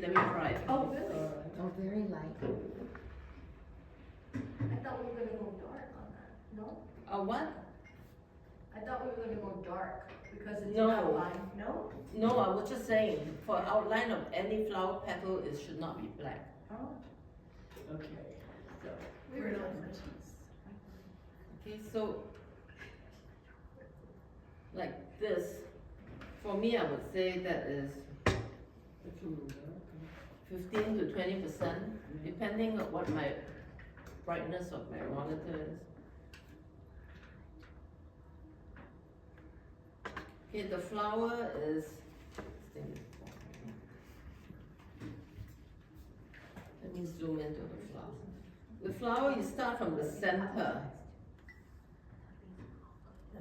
let me try it. Oh, really? Oh, very light. I thought we were gonna go dark on that, no? What? I thought we were gonna go dark because it's No. an outline, no? No, I was just saying, for outline of any flower petal, it should not be black. Oh. Okay. So, We're not. okay, so, like this, for me, I would say that is 15 to 20%, depending on what my brightness of my monitor is. Okay, the flower is, let me zoom into the flower. The flower, you start from the center,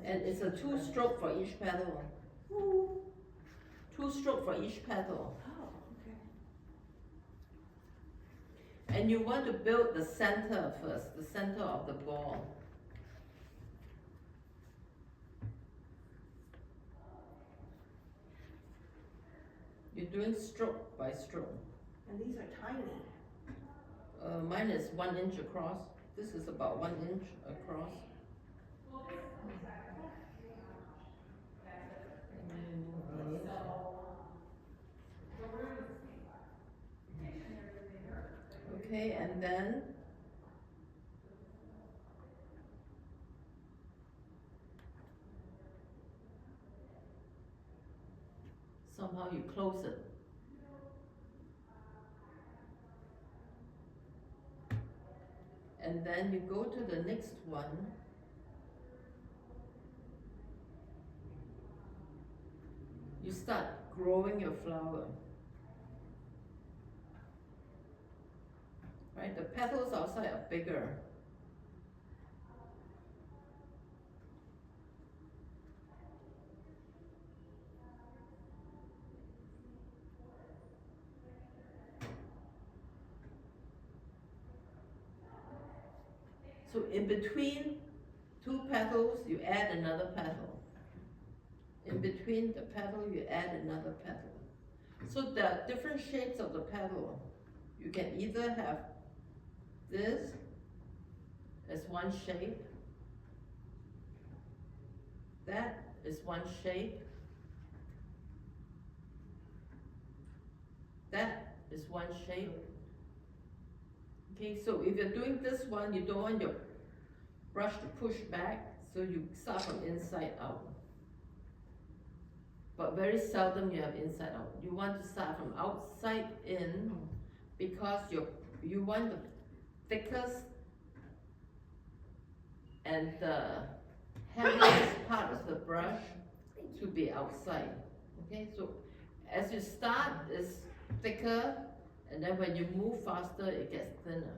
and it's a 2-stroke for each petal. 2-stroke for each petal. Oh, okay. And you want to build the center first, the center of the ball. You're doing stroke by stroke. And these are tiny. Mine is 1 inch across. This is about 1 inch across. Okay, and then somehow you close it. And then you go to the next one. You start growing your flower. Right, the petals outside are bigger. So in between 2 petals, you add another petal. In between the petal, you add another petal. So there are different shapes of the petal. You can either have this as one shape, that is one shape, that is one shape. Okay, so if you're doing this one, you don't want your brush to push back, so you start from inside out. But very seldom you have inside out. You want to start from outside in, because you want the thickest and the heaviest part of the brush to be outside. Okay, so as you start, it's thicker, and then when you move faster, it gets thinner.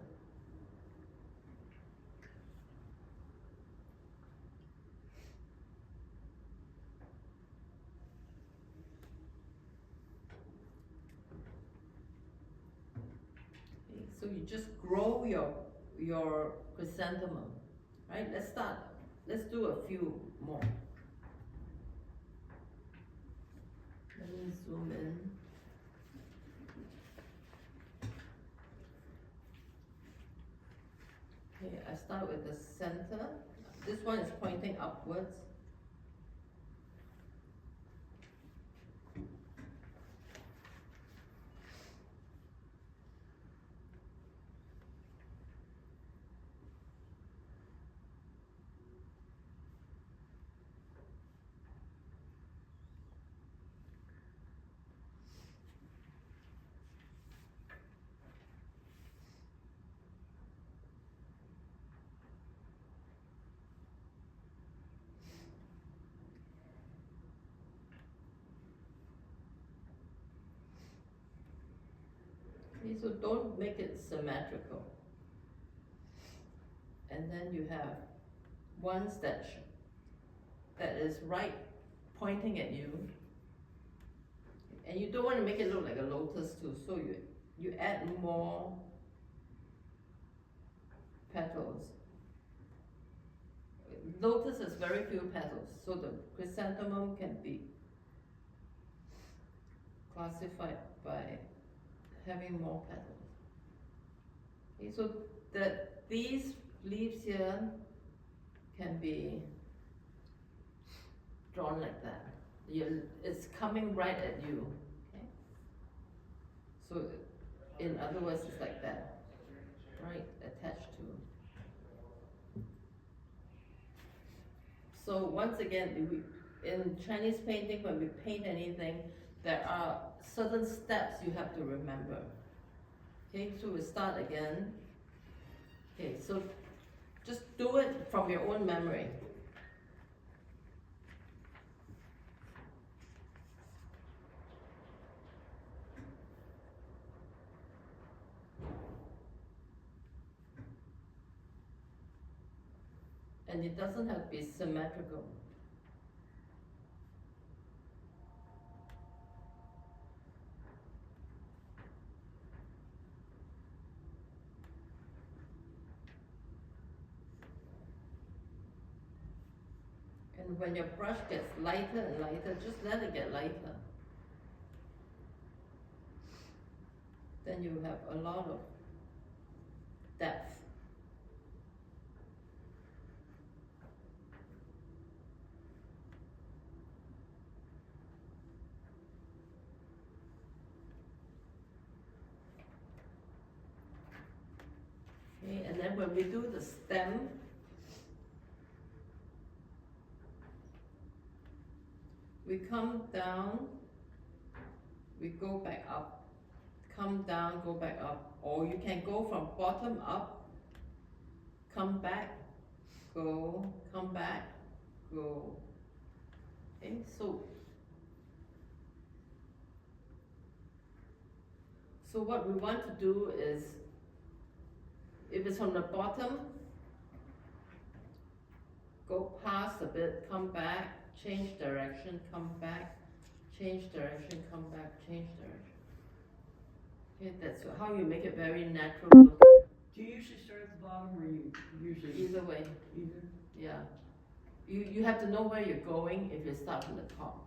Okay, so you just grow your chrysanthemum, right? Let's start. Let's do a few more. Let me zoom in. Okay, I start with the center. This one is pointing upwards. Okay, so don't make it symmetrical. And then you have one that is right pointing at you. And you don't want to make it look like a lotus too, so you add more petals. Lotus has very few petals, so the chrysanthemum can be classified by having more petals. Okay, so that these leaves here can be drawn like that. It's coming right at you. Okay? So in other words, it's like that, right, attached to. So once again, in Chinese painting, when we paint anything, there are certain steps you have to remember. Okay, so we start again. Okay, so just do it from your own memory. And it doesn't have to be symmetrical. And when your brush gets lighter and lighter, just let it get lighter. Then you have a lot of depth. Okay, and then when we do the stem, we come down, we go back up, come down, go back up, or you can go from bottom up, come back, go, come back, go. Okay, so what we want to do is, if it's from the bottom, go past a bit, come back, change direction, come back, change direction, come back, change direction. Okay, that's how you make it very natural looking. Do you usually start at the bottom or you usually? Either way, Either? yeah. You have to know where you're going if you start from the top.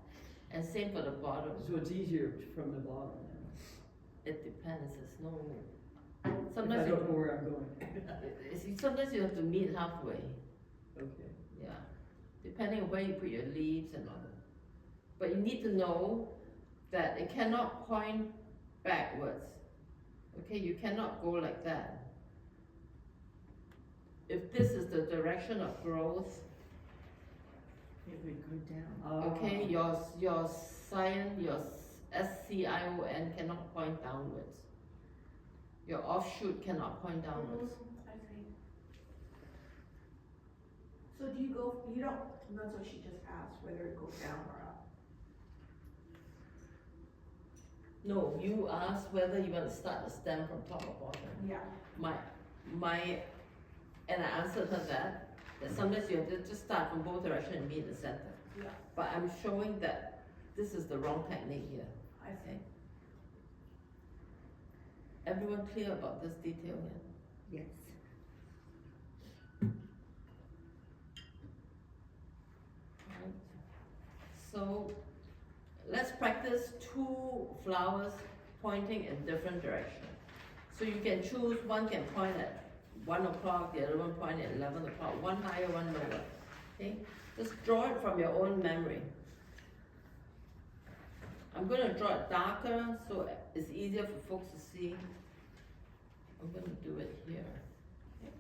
And same for the bottom. So it's easier from the bottom then? It depends, it's no. If I Sometimes don't know where I'm going. sometimes you have to meet halfway, Okay. yeah. Depending on where you put your leaves and all that. But you need to know that it cannot point backwards. Okay, you cannot go like that. If this is the direction of growth, It would go down. okay, your scion, your SCION cannot point downwards. Your offshoot cannot point downwards. I see. So do you go, you don't, that's what she just asked, whether it goes down or up. No, you asked whether you want to start the stem from top or bottom. Yeah. And I answered her that sometimes you have to just start from both directions and meet in the center. Yeah. But I'm showing that this is the wrong technique here. I see. Okay. Everyone clear about this detail here? Yes. Right. So let's practice 2 flowers pointing in different directions. So you can choose, one can point at 1 o'clock, the other one point at 11 o'clock, one higher, one lower. Okay? Just draw it from your own memory. I'm going to draw it darker so it's easier for folks to see. I'm going to do it here. Okay?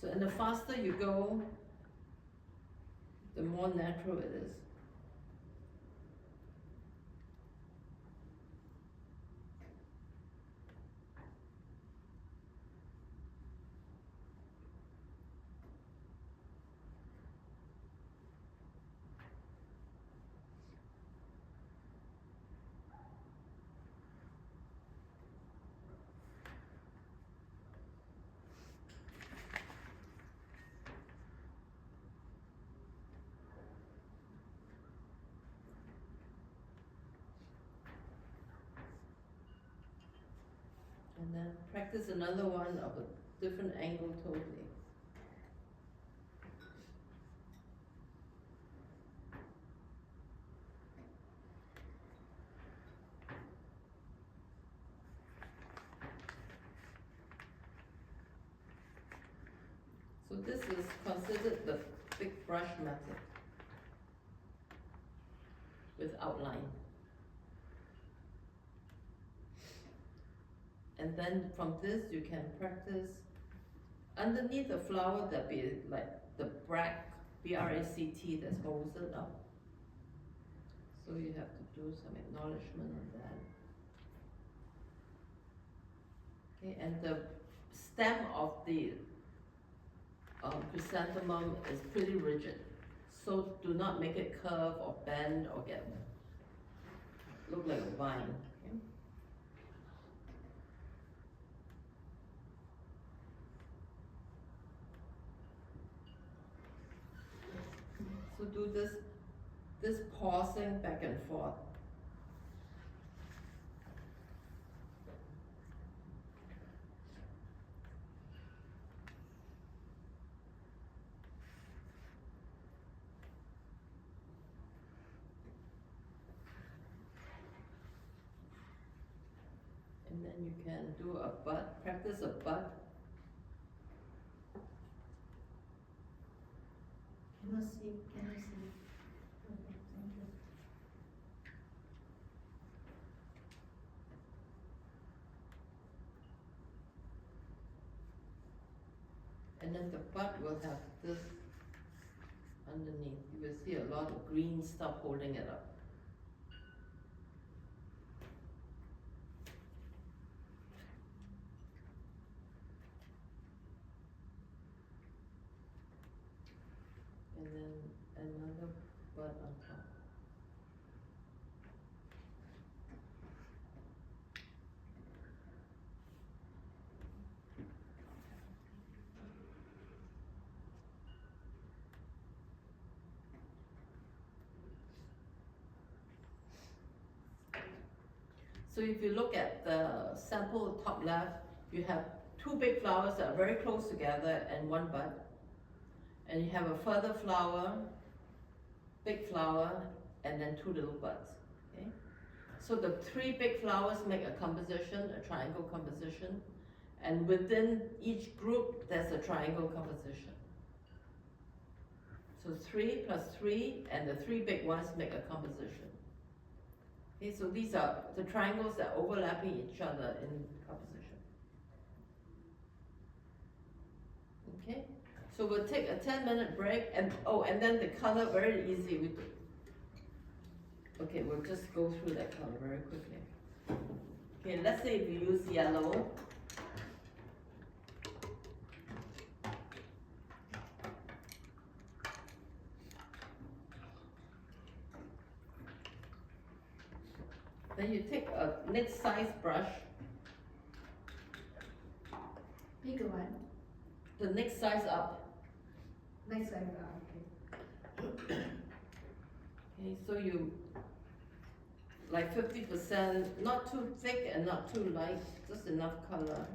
So, and the faster you go, the more natural it is. And then practice another one of a different angle totally. this is considered the big brush method with outline. And then from this you can practice underneath the flower that be like the bract, B-R-A-C-T, that holds it up. So you have to do some acknowledgement on that. Okay, and the stem of the chrysanthemum is pretty rigid, so do not make it curve or bend or look like a vine. Okay? So do this pausing back and forth. And then you can do a bud, practice a bud. Can you see? Okay, thank you. And then the bud will have this underneath. You will see a lot of green stuff holding it up. And then another bud on top. So if you look at the sample top left, you have two big flowers that are very close together and one bud. And you have a further flower, big flower, and then two little buds. Okay? So the three big flowers make a composition, a triangle composition, and within each group there's a triangle composition. So 3 plus 3, and the three big ones make a composition. Okay, so these are the triangles that are overlapping each other in composition. Okay, so we'll take a 10-minute break, and then the color, very easy. Okay, we'll just go through that color very quickly. Okay, let's say if you use yellow. Then you take a next size brush, Bigger one, the next size up. next one, okay. Okay, so you, like 50%, not too thick and not too light, just enough color.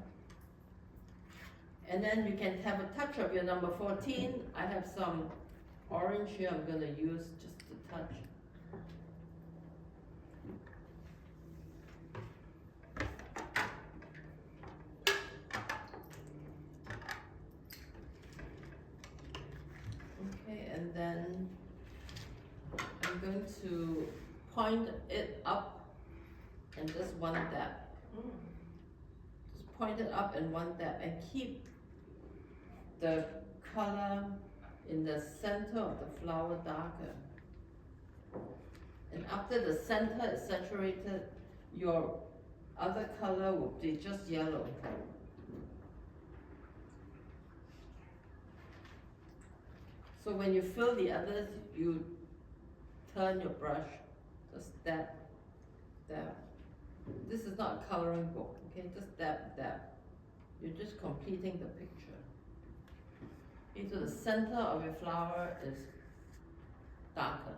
And then you can have a touch of your number 14. I have some orange here I'm gonna use just to touch. Okay, and then I'm going to point it up and just one dab. Just point it up and one dab and keep the color in the center of the flower darker. And after the center is saturated, your other color will be just yellow. So when you fill the others, you turn your brush, just dab, dab. This is not a coloring book, okay? Just dab, dab. You're just completing the picture. Into the center of your flower is darker.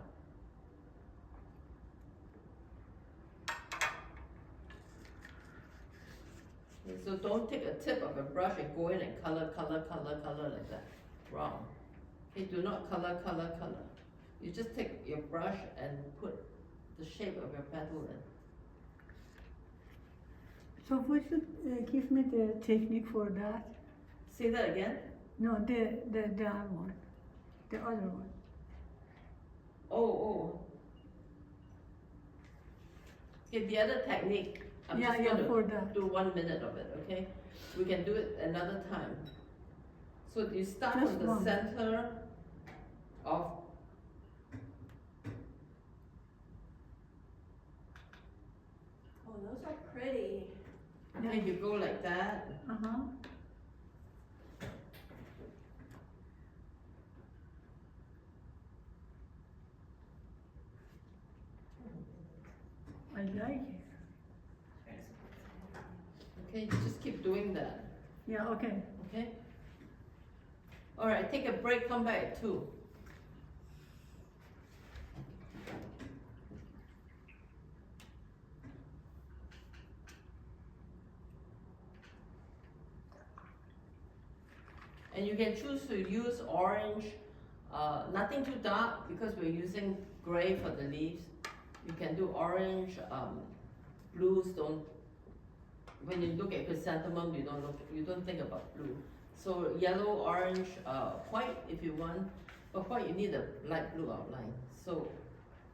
Okay, so don't take a tip of a brush and go in and color like that. Wrong. Okay, do not color. You just take your brush and put the shape of your petal in. So would you give me the technique for that? Say that again? No, the other one, the other one. Oh. Okay, the other technique, I'm Yeah, just yeah, for gonna that. do 1 minute of it, okay? We can do it another time. So you start Just from the one. center of, Oh, those are pretty. okay, you go like that, Uh-huh. I like it. okay, you just keep doing that, Yeah, okay. okay? All right, take a break, come back at 2. And you can choose to use orange, nothing too dark because we're using gray for the leaves. You can do orange, blues don't, when you look at chrysanthemum, you don't think about blue. So yellow, orange, white if you want, but white you need a light blue outline. So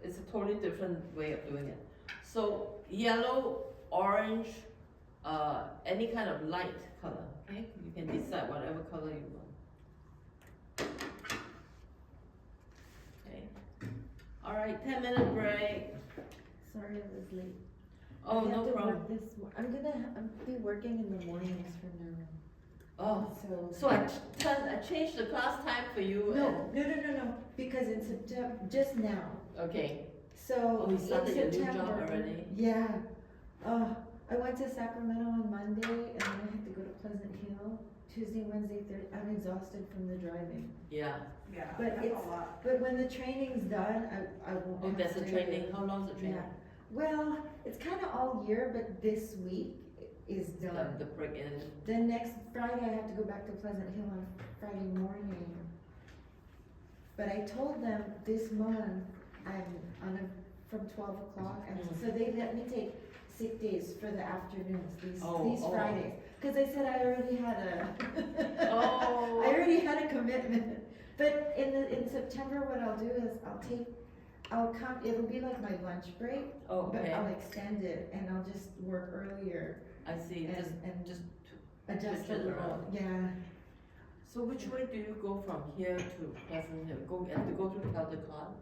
it's a totally different way of doing it. So yellow, orange, any kind of light color, okay? You can decide whatever color you want. Okay. All right, 10-minute break. Sorry I was late. Oh, I have no to problem. work I'm be working in the mornings from now Oh, on. so I changed the class time for you. No, because in September, just now. Okay. So Oh, you in started your new job September- already? Yeah. I went to Sacramento on Monday and then I had to go to Pleasant Hill Tuesday, Wednesday, Thursday. I'm exhausted from the driving. Yeah. Yeah, But that's it's- a lot. But when the training's done, I won't Oh, have there's a to- training. How long's the training? Yeah. Well, it's kinda all year, but this week is done. The break in. Then next Friday, I have to go back to Pleasant Hill on Friday morning. But I told them this month, from 12 o'clock, and so they let me take sick days for the afternoons, these Oh. Fridays. Cause I said I already had a, Oh. I already had a commitment. But in September, what I'll do is it'll be like my lunch break, Oh, but okay. I'll extend it and I'll just work earlier. I see. And Just. adjust Switch it it a little, around. yeah. So which way do you go from here to Pleasant Hill? Have to go through Caldecott?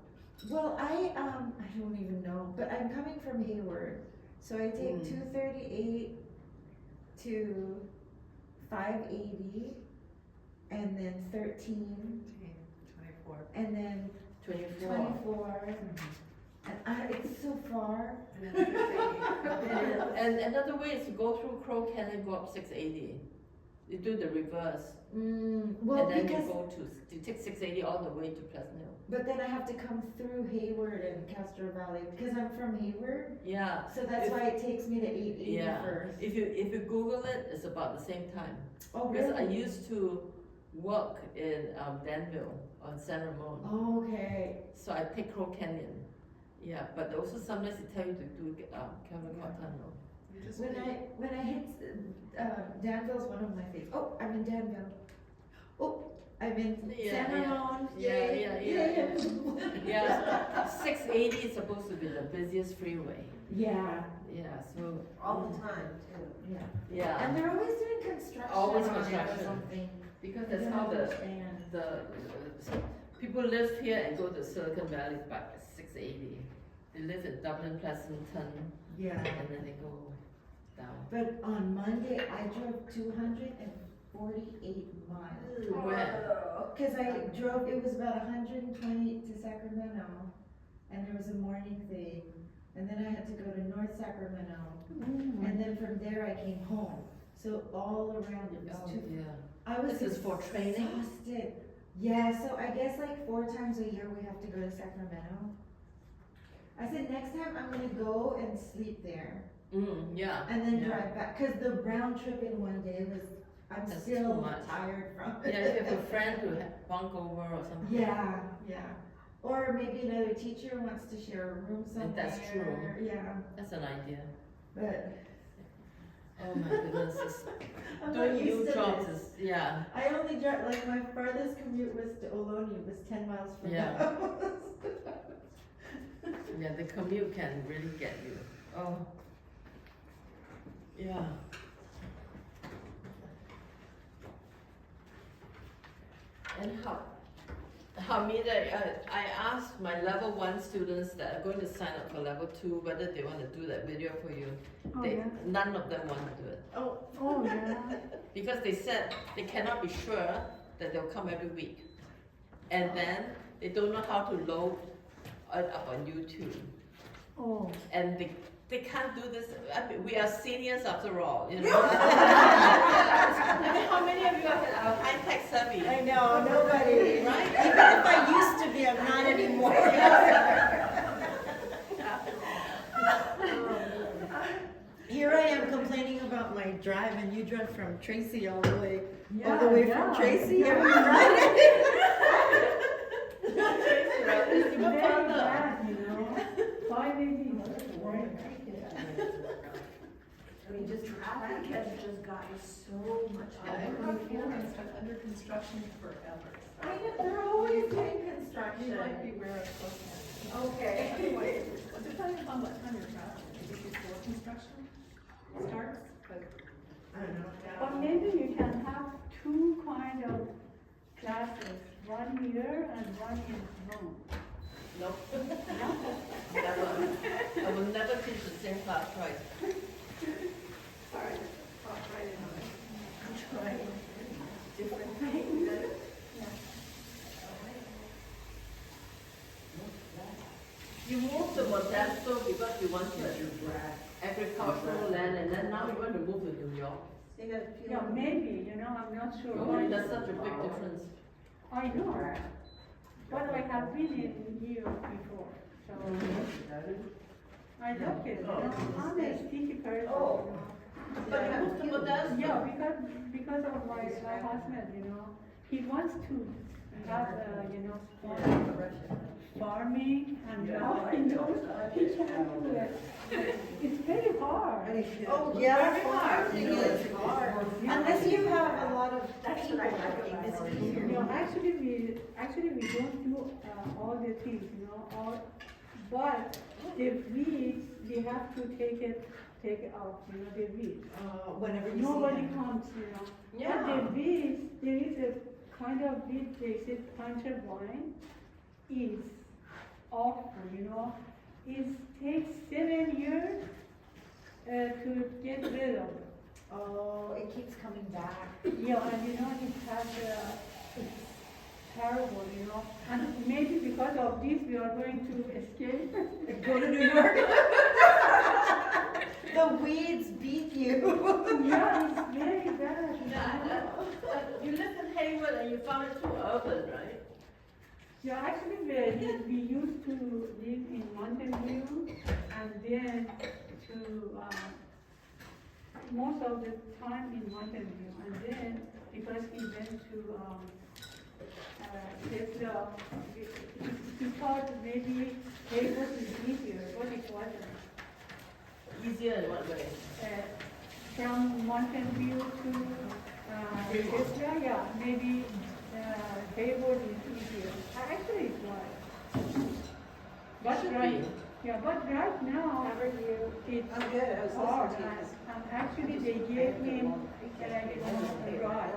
Well, I don't even know, but I'm coming from Hayward, so I take 238 to 580, and then 13, 24. and then 24. 24, and it's so far. And then 680. And another way is to go through Crow Canyon, go up 680. You do the reverse. Well, and then because, you take 680 all the way to Pleasant Hill. but then I have to come through Hayward and Castro Valley, because I'm from Hayward, Yeah. so that's why it takes me to 880 Yeah. first. If you Google it, it's about the same time. Oh, Because I really? used to work in Danville on San Ramon. Okay. So I take Crow Canyon. Yeah, but also sometimes they tell you to do Caldecott Tunnel. When I hit Danville's one of my favorites. Oh, I'm in Danville. Oh, I'm in Yeah, San Ramon. Yeah, Yay. Yeah, 680 is supposed to be the busiest freeway. Yeah, Yeah, so. All the time, too. yeah. Yeah, And they're always doing construction Always on it or construction. something. because I that's don't how understand. the people live here and go to Silicon Valley by 680. They live in Dublin, Pleasanton, Yeah. and then they go down. But on Monday, I drove 248 miles. Where? Cause I drove, it was about 120 to Sacramento, and there was a morning thing, and then I had to go to North Sacramento, and then from there I came home. So all around it was Oh, too, yeah. I was This is for training? exhausted. Yeah, so I guess like 4 times a year we have to go to Sacramento. I said next time I'm gonna go and sleep there, Yeah. and then Yeah. drive back, cause the round trip in one day was, I'm That's still too much. tired from Yeah, it. if you have a friend who bunk over or something. Yeah, yeah. Or maybe another teacher wants to share a room somewhere. That's true. Yeah, That's an idea. but Oh my goodness, it's- I'm not doing used new to jobs this. is, yeah. I only drive, like, my farthest commute was to Ohlone, it was 10 miles from my Yeah. house. Yeah, the commute can really get you. Oh. Yeah. And how many, I asked my level 1 students that are going to sign up for level 2 whether they want to do that video for you. Oh, They, yeah. none of them want to do it. Oh, Oh, yeah. Because they said they cannot be sure that they'll come every week. And then they don't know how to load it up on YouTube. Oh. And they can't do this. I mean, we are seniors after all, you know. I mean, how many of you are high-tech savvy? I know, nobody, Right? even if I used to be, I'm not anymore. Here I am complaining about my drive, and you drove from Tracy all the way from Tracy every Friday. It's even Very further. bad, you know. 5 days. I mean, just traffic has just gotten so much better. It's been under construction forever. I know, they're always doing construction. beware of those. Okay. Anyway, depending upon what time you're traveling, maybe before construction starts, but. I don't know. But maybe you can have 2 kind of classes, one here and one in home. Nope. Never. I will never teach the same class twice. Sorry, pop right in on it. I'm trying different things. You moved to Modesto because you wanted agricultural land, and then now you want to move to New York. Yeah, maybe, you know, I'm not sure. Oh, that's such a big difference. I know. But I have been in New York before, so I like it, you know. I'm a sticky person, you know. But you moved to Modesto. Yeah, because of my husband, you know, he wants to have, you know, farming and now he knows he can't do it. It's very hard. Oh, yeah, Very hard. farming is hard. Unless you have a lot of That's people what I like. working, it's You easier. know, actually we don't do all the things, you know, but the weeds, we have to take it out, you know, the weeds. Whenever you see Nobody them. comes, you know. Yeah. But the weeds, there is a kind of weed, they say puncher vine, is awful, you know. It takes 7 years to get rid of it. Oh, it keeps coming back. Yeah, and you know, it has, it's terrible, you know, and maybe because of this, we are going to escape. Go to New York. The weeds beat you. Yeah, it's very bad. You live in Hayward and you found it too urban, right? Yeah, actually, we used to live in Mountain View, and then to, most of the time in Mountain View, and then, because we went to, Tesla, we thought maybe Hayward is easier, but it wasn't. Easier in what way? From Mountain View to Tesla, yeah, maybe Hayward is easier. Actually, it was. But Should right, be. yeah, but right now, it's I'm good, I was hard. listening to you. And actually, they gave him, a ride,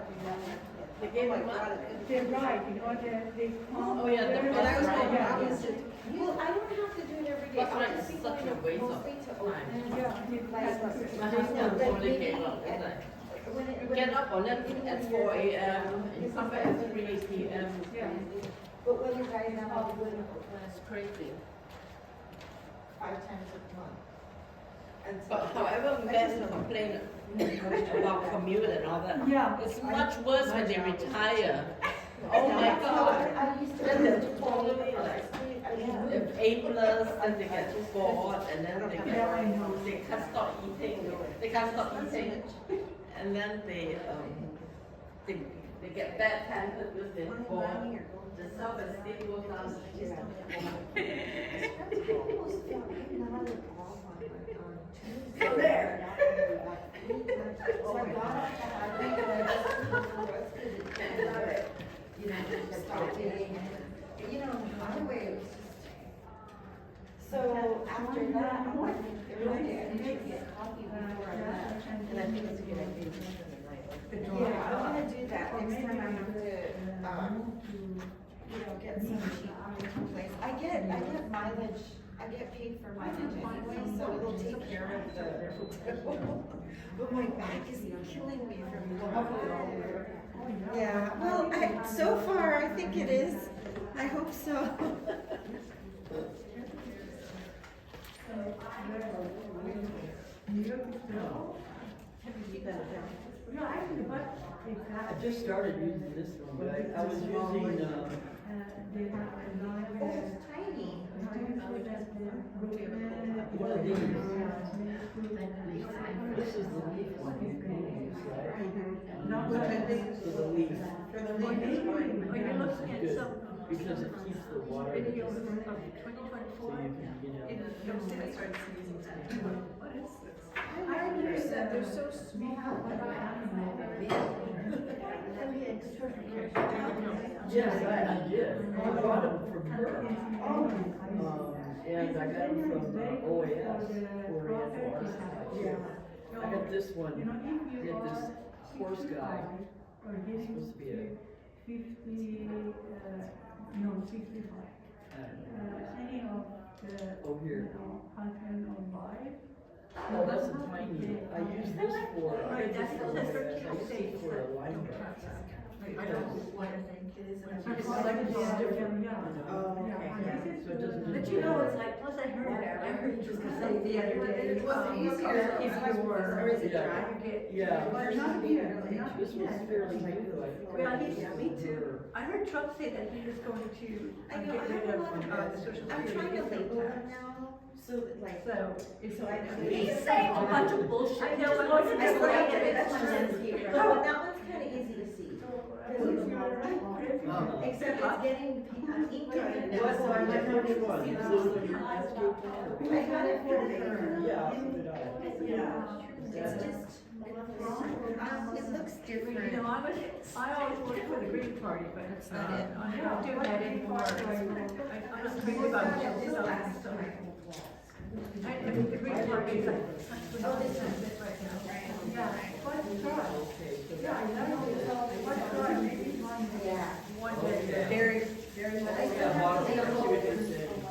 They gave him what? the ride, you know, they come. Oh, yeah, the every- bus ride, yeah, yeah. Well, I don't have to do it every day. Bus I'll ride just is be such going a up waste of mostly to time. Oakland. Yeah, it My has- husband totally gave up. It's like, When it- you when get it- up on it at 4 a.m. and you come back at 3 p.m. Yeah. But when you guys have, I'll go to Oakland It's crazy. 5 times a month. And so- But however, men complain about commute and all that. Yeah. It's much worse when they retire. Oh my God. I used to. Then they're totally like, they're aimless, then they get bored, and then they Yeah, I know. get, they can't stop eating, they can't stop eating. And then they get bad tempered because they're bored. The self-esteem goes down. So there. after that, I'm like, Thursday, I need to get coffee before I left. And I think it's a good idea to spend the night. Yeah, I wanna do that next time I have to, you know, get some cheap place. I get mileage, I get paid for mileage anyway, so it'll take care of the, but my back is killing me from walking over. Yeah, well, so far, I think it is. I hope so. I just started using this one, but I was using, Oh, it's tiny. one of these. This is the leaf one you can use, right? So the leaf. For the leaf is fine. Are you looking at Good, some because it keeps the water. video So of you 2024? can, you know. Don't say I started sneezing today. What is this? I like yours, that they're so small. Yes, I did. I bought them from her. And I got them from OAS, Oriental Arts Supply. I got this one, I got this horse guy. It's supposed to be a, 55. I don't know. Any of the, Oh, here. husband or wife. Oh, that's a tiny, I use this for, I Right, got this that's for the OAS, first I use it for a line guard. I don't know what I think it is. And It's I like just it's different. Oh, okay. So it doesn't. But you know, it's like, plus I heard you just say the other day. Was it easier If you were. or is it Yeah. dry? You get. Yeah. Well, Not here, not This was fairly new, I think. Well, he's, me For too. her. I heard Trump say that he was going to I know, get I rid have a of lot of, the social I'm security. trying to label them tax. now, so that like. So, So I know. he's saying a bunch of bullshit. I know, but what's I it like like? it, that's my landscape, right? Oh, that one's kinda easy to see. 'Cause it's not- Except it's getting ink on it now, so I might not be Which able to one? see Is them. this the new landscape one? I got it from her. Yeah, so did I. It's just, it looks different. You know, I always worked for the Green Party, but That's not it. I'm not doing that anymore. I'm just crazy about this stuff. I think the Green Party is like. Oh, this one. Right now. Yeah. What's that? Okay, so Yeah, I know, what's that? Maybe one. Yeah. One Okay. day. Very, very much. Yeah, model, I see what you're saying.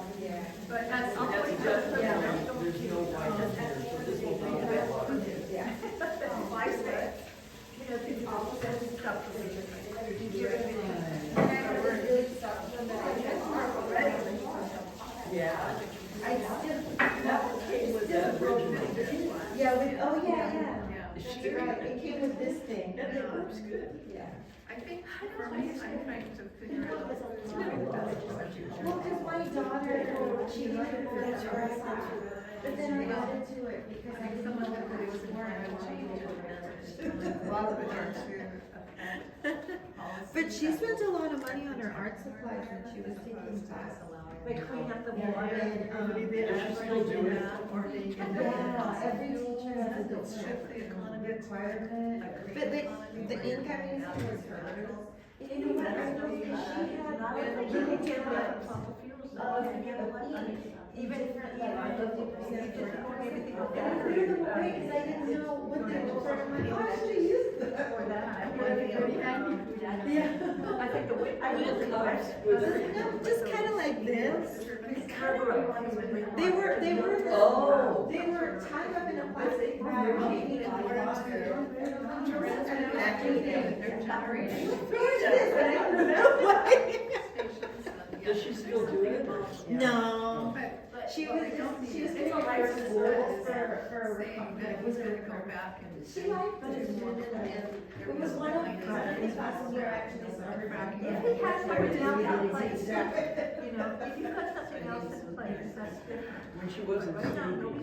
But that's. That's just, there's no white in here, so this will be a bit water. My set. You know, it's all that stuff. Yeah. I still, That came with that original. yeah, oh, yeah. Is That's she- right, it came with this thing. And it works good. Yeah. I think for me, I'm trying to figure out. Well, cause my daughter, she needed for the dress, but then I added to it because I didn't know what it was A lot of it are too. But she spent a lot of money on her art supplies when she was taking class. Like clean up the Yeah, water. and, Does she still do it? yeah, every teacher has a different requirement, but the ink I'm using was hers. And you know what, I know that she had, You can get like fossil fuels. even different, like 50% for Everything And like I that. threw them away because I didn't know what they were for money, oh, I should use them. Or that. Yeah. I think the way. I will colors. No, just kind of like this. They were, Oh. they were tied up in a plastic bag, hanging in the water. Does she still do it? No, she was doing it for school, for, Was gonna go back and. she liked it. It was one of the classes where I actually saw her back. If it has something else in place, you know, if you put something else in place, that's different. When she wasn't Right now, sleeping. nobody's